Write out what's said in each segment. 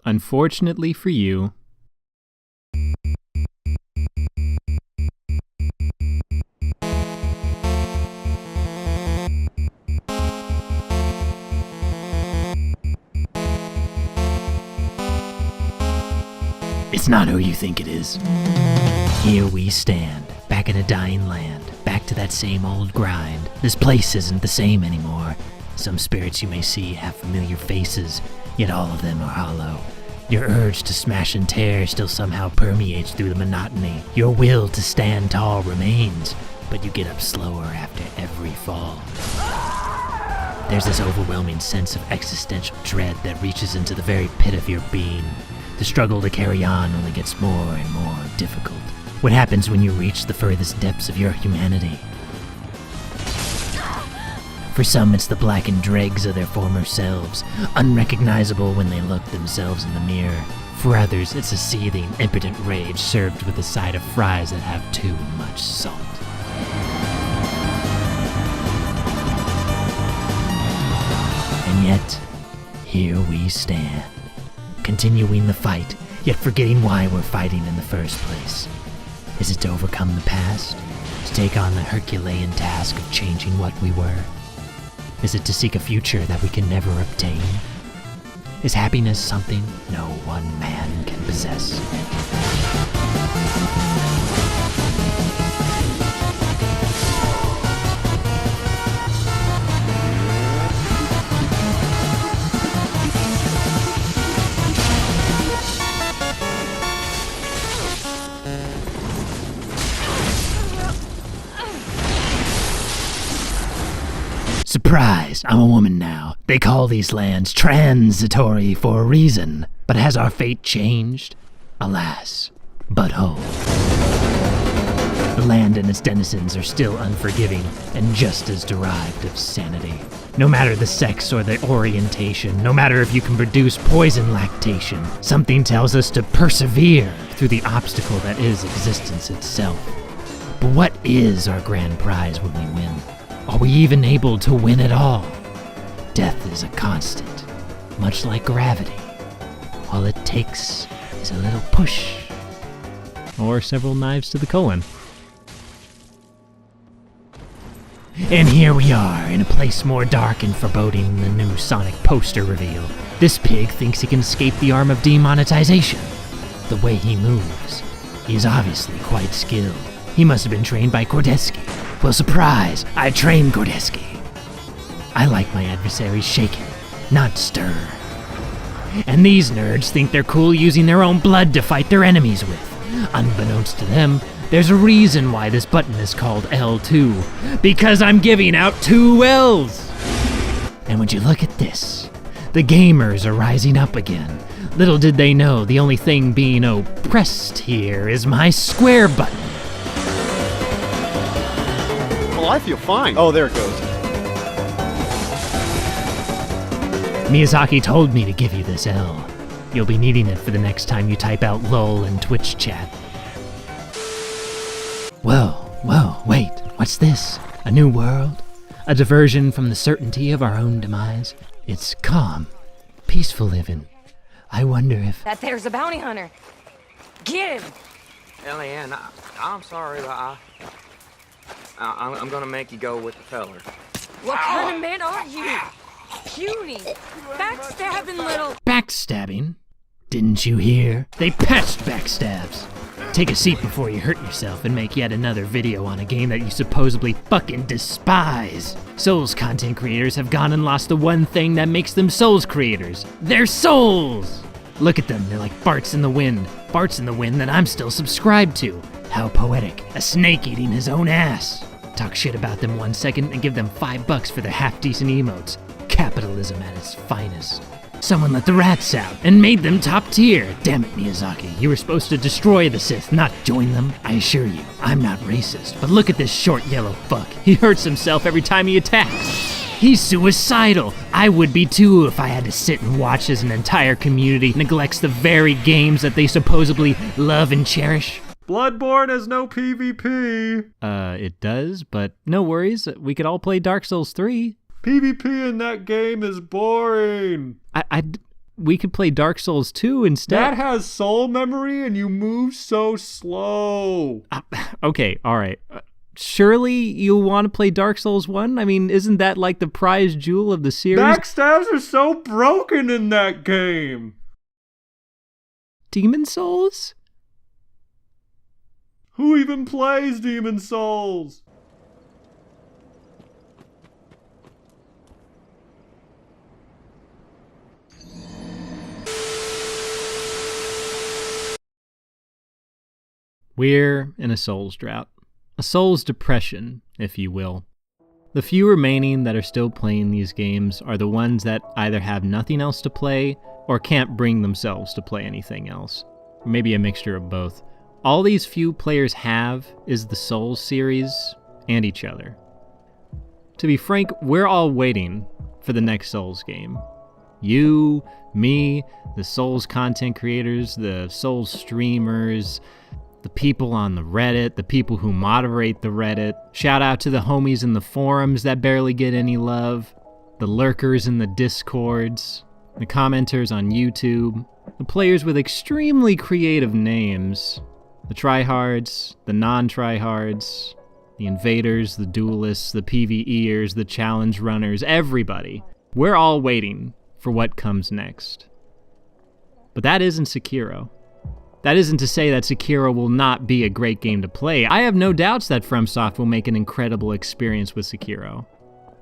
Unfortunately for you, it's not who you think it is. Here we stand, back in a dying land, back to that same old grind. This place isn't the same anymore. Some spirits you may see have familiar faces, yet all of them are hollow. Your urge to smash and tear still somehow permeates through the monotony. Your will to stand tall remains, but you get up slower after every fall. There's this overwhelming sense of existential dread that reaches into the very pit of your being. The struggle to carry on only gets more and more difficult. What happens when you reach the furthest depths of your humanity? For some, it's the blackened dregs of their former selves, unrecognizable when they look themselves in the mirror. For others, it's a seething, impotent rage served with a side of fries that have too much salt. And yet, here we stand, continuing the fight, yet forgetting why we're fighting in the first place. Is it to overcome the past? To take on the Herculean task of changing what we were? Is it to seek a future that we can never obtain? Is happiness something no one man can possess? Surprise! I'm a woman now. They call these lands transitory for a reason. But has our fate changed? Alas, butthole. The land and its denizens are still unforgiving and just as derived of sanity. No matter the sex or the orientation, no matter if you can produce poison lactation, something tells us to persevere through the obstacle that is existence itself. But what is our grand prize when we win? Are we even able to win at all? Death is a constant, much like gravity. All it takes is a little push. Or several knives to the colon. And here we are, in a place more dark and foreboding than the new Sonic poster reveal. This pig thinks he can escape the arm of demonetization. The way he moves, he is obviously quite skilled. He must have been trained by Kordeski. Well, surprise, I trained Kordeski. I like my adversaries shaken, not stir. And these nerds think they're cool using their own blood to fight their enemies with. Unbeknownst to them, there's a reason why this button is called L2. Because I'm giving out 2 L's! And would you look at this? The gamers are rising up again. Little did they know the only thing being oppressed here is my square button. Oh, I feel fine. Oh, there it goes. Miyazaki told me to give you this L. You'll be needing it for the next time you type out LOL in Twitch chat. Whoa, wait, what's this? A new world? A diversion from the certainty of our own demise? It's calm, peaceful living. I wonder if... That there's a bounty hunter. Get him! Eliane, I'm sorry, but I'm gonna make you go with the feller. What kind of man are you? Puny, backstabbing little... Backstabbing? Didn't you hear? They patched backstabs. Take a seat before you hurt yourself and make yet another video on a game that you supposedly fucking despise. Souls content creators have gone and lost the one thing that makes them Souls creators. Their souls! Look at them, they're like farts in the wind. Farts in the wind that I'm still subscribed to. How poetic. A snake eating his own ass. Talk shit about them 1 second and give them $5 for their half-decent emotes. Capitalism at its finest. Someone let the rats out and made them top tier. Damn it, Miyazaki. You were supposed to destroy the Sith, not join them. I assure you, I'm not racist. But look at this short yellow fuck. He hurts himself every time he attacks. He's suicidal. I would be too if I had to sit and watch as an entire community neglects the very games that they supposedly love and cherish. Bloodborne has no PvP. It does, but no worries. We could all play Dark Souls 3. PvP in that game is boring. we could play Dark Souls 2 instead. That has soul memory and you move so slow. Okay, all right. Surely you'll want to play Dark Souls 1? I mean, isn't that like the prize jewel of the series? Backstabs are so broken in that game. Demon Souls? Who even plays Demon Souls? We're in a Souls drought. A Souls depression, if you will. The few remaining that are still playing these games are the ones that either have nothing else to play or can't bring themselves to play anything else. Or maybe a mixture of both. All these few players have is the Souls series and each other. To be frank, we're all waiting for the next Souls game. You, me, the Souls content creators, the Souls streamers, the people on the Reddit, the people who moderate the Reddit. Shout out to the homies in the forums that barely get any love, the lurkers in the Discords, the commenters on YouTube, the players with extremely creative names, the tryhards, the non-tryhards, the invaders, the duelists, the PvEers, the challenge runners, everybody. We're all waiting for what comes next. But that isn't Sekiro. That isn't to say that Sekiro will not be a great game to play. I have no doubts that FromSoft will make an incredible experience with Sekiro.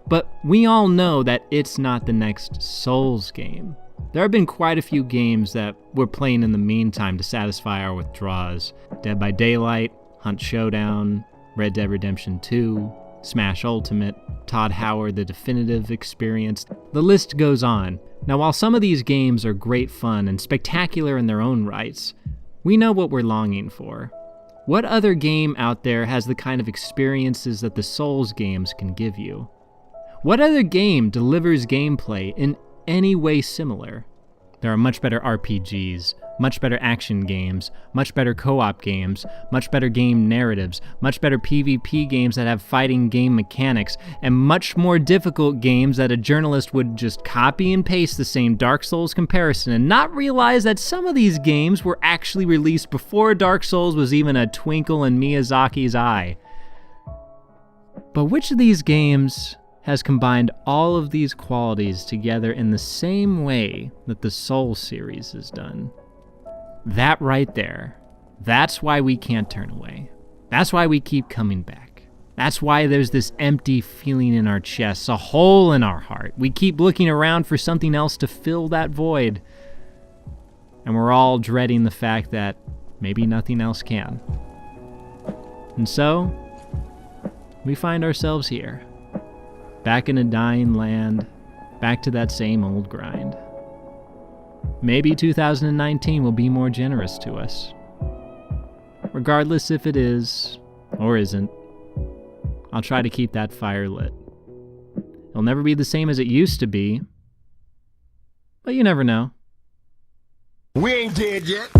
But we all know that it's not the next Souls game. There have been quite a few games that we're playing in the meantime to satisfy our withdrawals. Dead by Daylight, Hunt Showdown, Red Dead Redemption 2, Smash Ultimate, Todd Howard The Definitive Experience. The list goes on. Now, while some of these games are great fun and spectacular in their own rights, we know what we're longing for. What other game out there has the kind of experiences that the Souls games can give you? What other game delivers gameplay in any way similar? There are much better RPGs, much better action games, much better co-op games, much better game narratives, much better PvP games that have fighting game mechanics, and much more difficult games that a journalist would just copy and paste the same Dark Souls comparison and not realize that some of these games were actually released before Dark Souls was even a twinkle in Miyazaki's eye. But which of these games has combined all of these qualities together in the same way that the Souls series has done? That right there, that's why we can't turn away. That's why we keep coming back. That's why there's this empty feeling in our chests, a hole in our heart. We keep looking around for something else to fill that void. And we're all dreading the fact that maybe nothing else can. And so, we find ourselves here, back in a dying land, back to that same old grind. Maybe 2019 will be more generous to us. Regardless if it is or isn't, I'll try to keep that fire lit. It'll never be the same as it used to be, but you never know. We ain't dead yet.